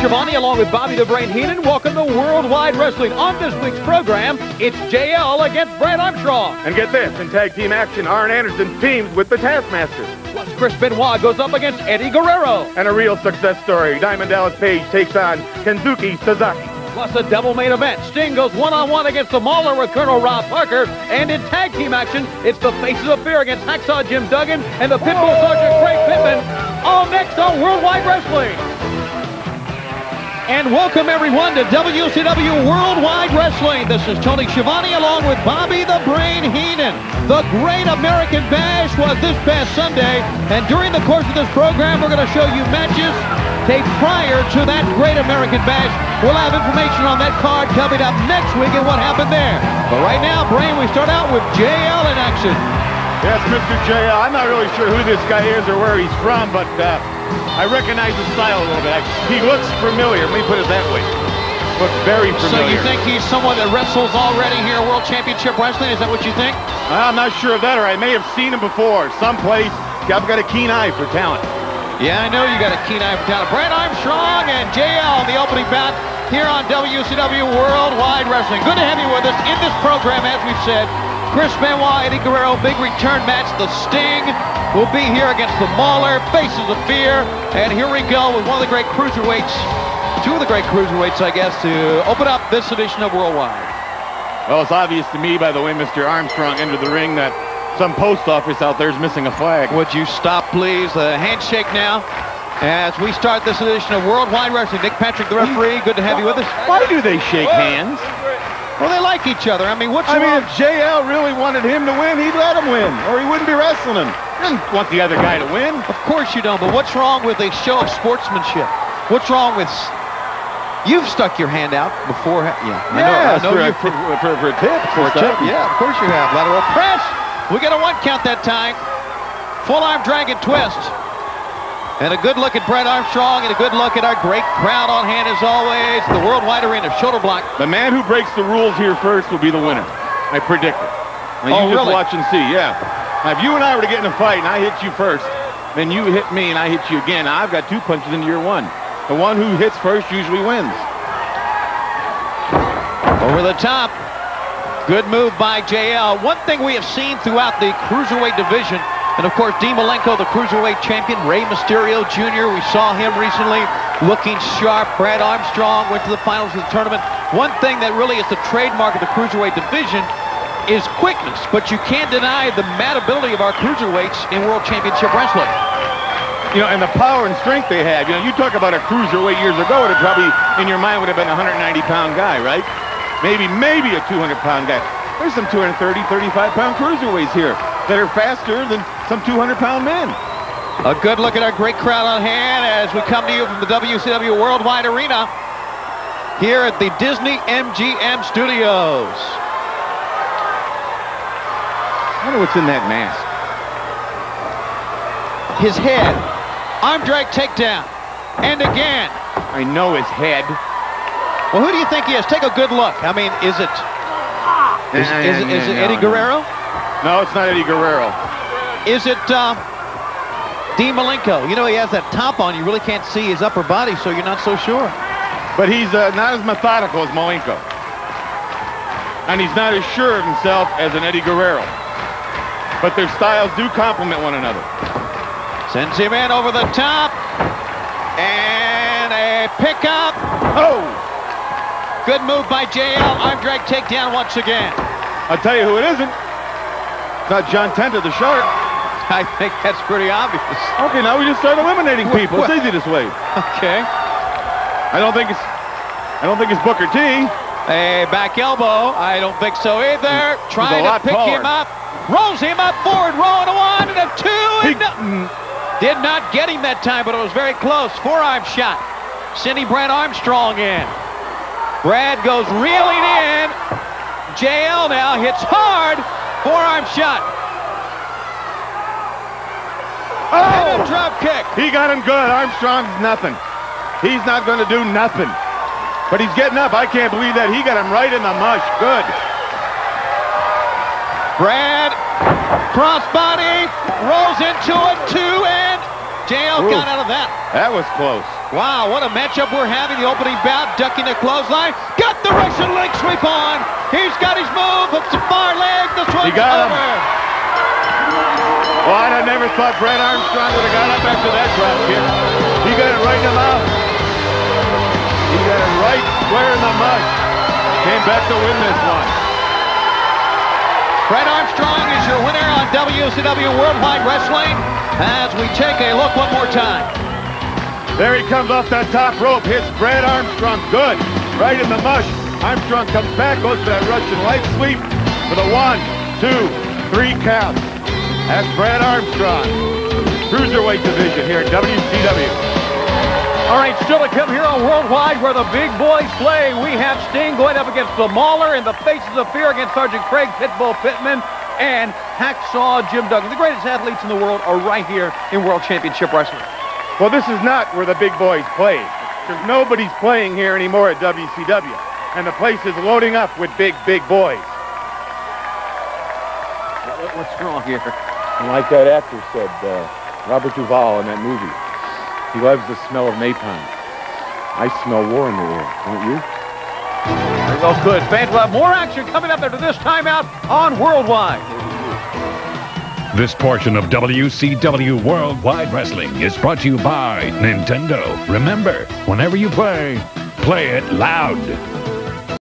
Schiavone along with Bobby the Brain Heenan. Welcome to Worldwide Wrestling. On this week's program, it's JL against Brad Armstrong. And get this, in tag team action, Arn Anderson teams with the Taskmaster. Plus, Chris Benoit goes up against Eddie Guerrero. And a real success story, Diamond Dallas Page takes on Kenzuki Sasaki. Plus a double main event. Sting goes one-on-one against the Mauler with Colonel Rob Parker. And in tag team action, it's the Faces of Fear against Hacksaw Jim Duggan and the Pitbull Sergeant Craig Pittman. All next on Worldwide Wrestling. And welcome everyone to WCW Worldwide Wrestling. This is Tony Schiavone along with Bobby the Brain Heenan. The Great American Bash was this past Sunday, and during the course of this program, we're going to show you matches taped prior to that Great American Bash. We'll have information on that card coming up next week and what happened there. But right now, Brain, we start out with JL in action. Yes, Mr. JL. I'm not really sure who this guy is or where he's from, but I recognize his style a little bit. He looks familiar. Let me put it that way. Looks very familiar. So you think he's someone that wrestles already here, World Championship Wrestling? Is that what you think? I'm not sure of that, or I may have seen him before. Someplace. I've got a keen eye for talent. Yeah, I know you got a keen eye for talent. Brad Armstrong and JL in the opening bout here on WCW Worldwide Wrestling. Good to have you with us in this program, as we've said. Chris Benoit, Eddie Guerrero, big return match. The Sting will be here against the Mauler, Faces of Fear. And here we go with one of the great cruiserweights, two of the great cruiserweights, I guess, to open up this edition of Worldwide. Well, it's obvious to me, by the way, Mr. Armstrong entered the ring, that some post office out there is missing a flag. Would you stop, please? A handshake now as we start this edition of Worldwide Wrestling. Nick Patrick, the referee, good to have you with us. Why do they shake hands? Well, they like each other. I mean, if JL really wanted him to win, he'd let him win, or he wouldn't be wrestling him. He doesn't want the other guy to win. Of course you don't, but what's wrong with a show of sportsmanship? What's wrong with... You've stuck your hand out before... Yeah, I know you for a tip. For a tip, yeah, of course you have. Lateral press. We got a one count that time. Full arm dragon twist. And a good look at Brad Armstrong, and a good look at our great crowd on hand as always. The Worldwide Arena, shoulder block. The man who breaks the rules here first will be the winner. I predict it. Now, you just watch and see, yeah. Now, if you and I were to get in a fight and I hit you first, then you hit me and I hit you again, now I've got two punches into your one. The one who hits first usually wins. Over the top. Good move by JL. One thing we have seen throughout the cruiserweight division, and of course, Dean Malenko, the cruiserweight champion, Rey Mysterio Jr., we saw him recently looking sharp. Brad Armstrong went to the finals of the tournament. One thing that really is the trademark of the cruiserweight division is quickness, but you can't deny the mad ability of our cruiserweights in World Championship Wrestling. You know, and the power and strength they have. You know, you talk about a cruiserweight years ago, it probably, in your mind, would have been a 190-pound guy, right? Maybe a 200-pound guy. There's some 230, 35-pound cruiserweights here that are faster than some 200-pound men. A good look at our great crowd on hand as we come to you from the WCW Worldwide Arena here at the Disney MGM Studios. I wonder what's in that mask. His head. Arm drag takedown. And again. I know his head. Well, who do you think he is? Take a good look. I mean, is it Eddie Guerrero? No, it's not Eddie Guerrero. Is it Dean Malenko? You know, he has that top on. You really can't see his upper body, so you're not so sure. But he's not as methodical as Malenko. And he's not as sure of himself as an Eddie Guerrero. But their styles do complement one another. Sends him in over the top. And a pickup. Oh! Good move by JL. Arm drag takedown once again. I'll tell you who it isn't. It's not John Tenta, the Shark. I think that's pretty obvious. Okay, now we just start eliminating people. It's easy this way. Okay. I don't think it's Booker T. A back elbow. I don't think so either. Trying to pick him up. Rolls him up forward. Rolling a one and a two. And did not get him that time, but it was very close. Forearm shot. Sending Brad Armstrong in. Brad goes reeling in. JL now hits hard. Forearm shot. Oh! And a drop kick. He got him good. Armstrong's nothing. He's not going to do nothing. But he's getting up. I can't believe that. He got him right in the mush. Good. Brad, crossbody, rolls into it, 2 and JL got out of that. That was close. Wow, what a matchup we're having. The opening bout, ducking the clothesline. Got the Russian leg sweep on. He's got his move. It's the far leg. This one's got him. over. Well, I never thought Brad Armstrong would have got up after that drop kick. He got it right in the mouth. He got it right square in the mud. Came back to win this one. Brad Armstrong is your winner on WCW Worldwide Wrestling. As we take a look one more time. There he comes off that top rope, hits Brad Armstrong good, right in the mush. Armstrong comes back, goes for that Russian leg sweep for the 1, 2, 3 count. That's Brad Armstrong, Cruiserweight division here at WCW. All right, still to come here on Worldwide where the big boys play. We have Sting going up against the Mauler in the Faces of Fear against Sergeant Craig Pitbull Pittman and Hacksaw Jim Duggan. The greatest athletes in the world are right here in World Championship Wrestling. Well, this is not where the big boys play. Because nobody's playing here anymore at WCW. And the place is loading up with big boys. What's wrong here? And like that actor said, Robert Duvall in that movie, he loves the smell of napalm. I smell war in the air, don't you? Very well, good. Fans will have more action coming up after this timeout on Worldwide. This portion of WCW Worldwide Wrestling is brought to you by Nintendo. Remember, whenever you play, play it loud.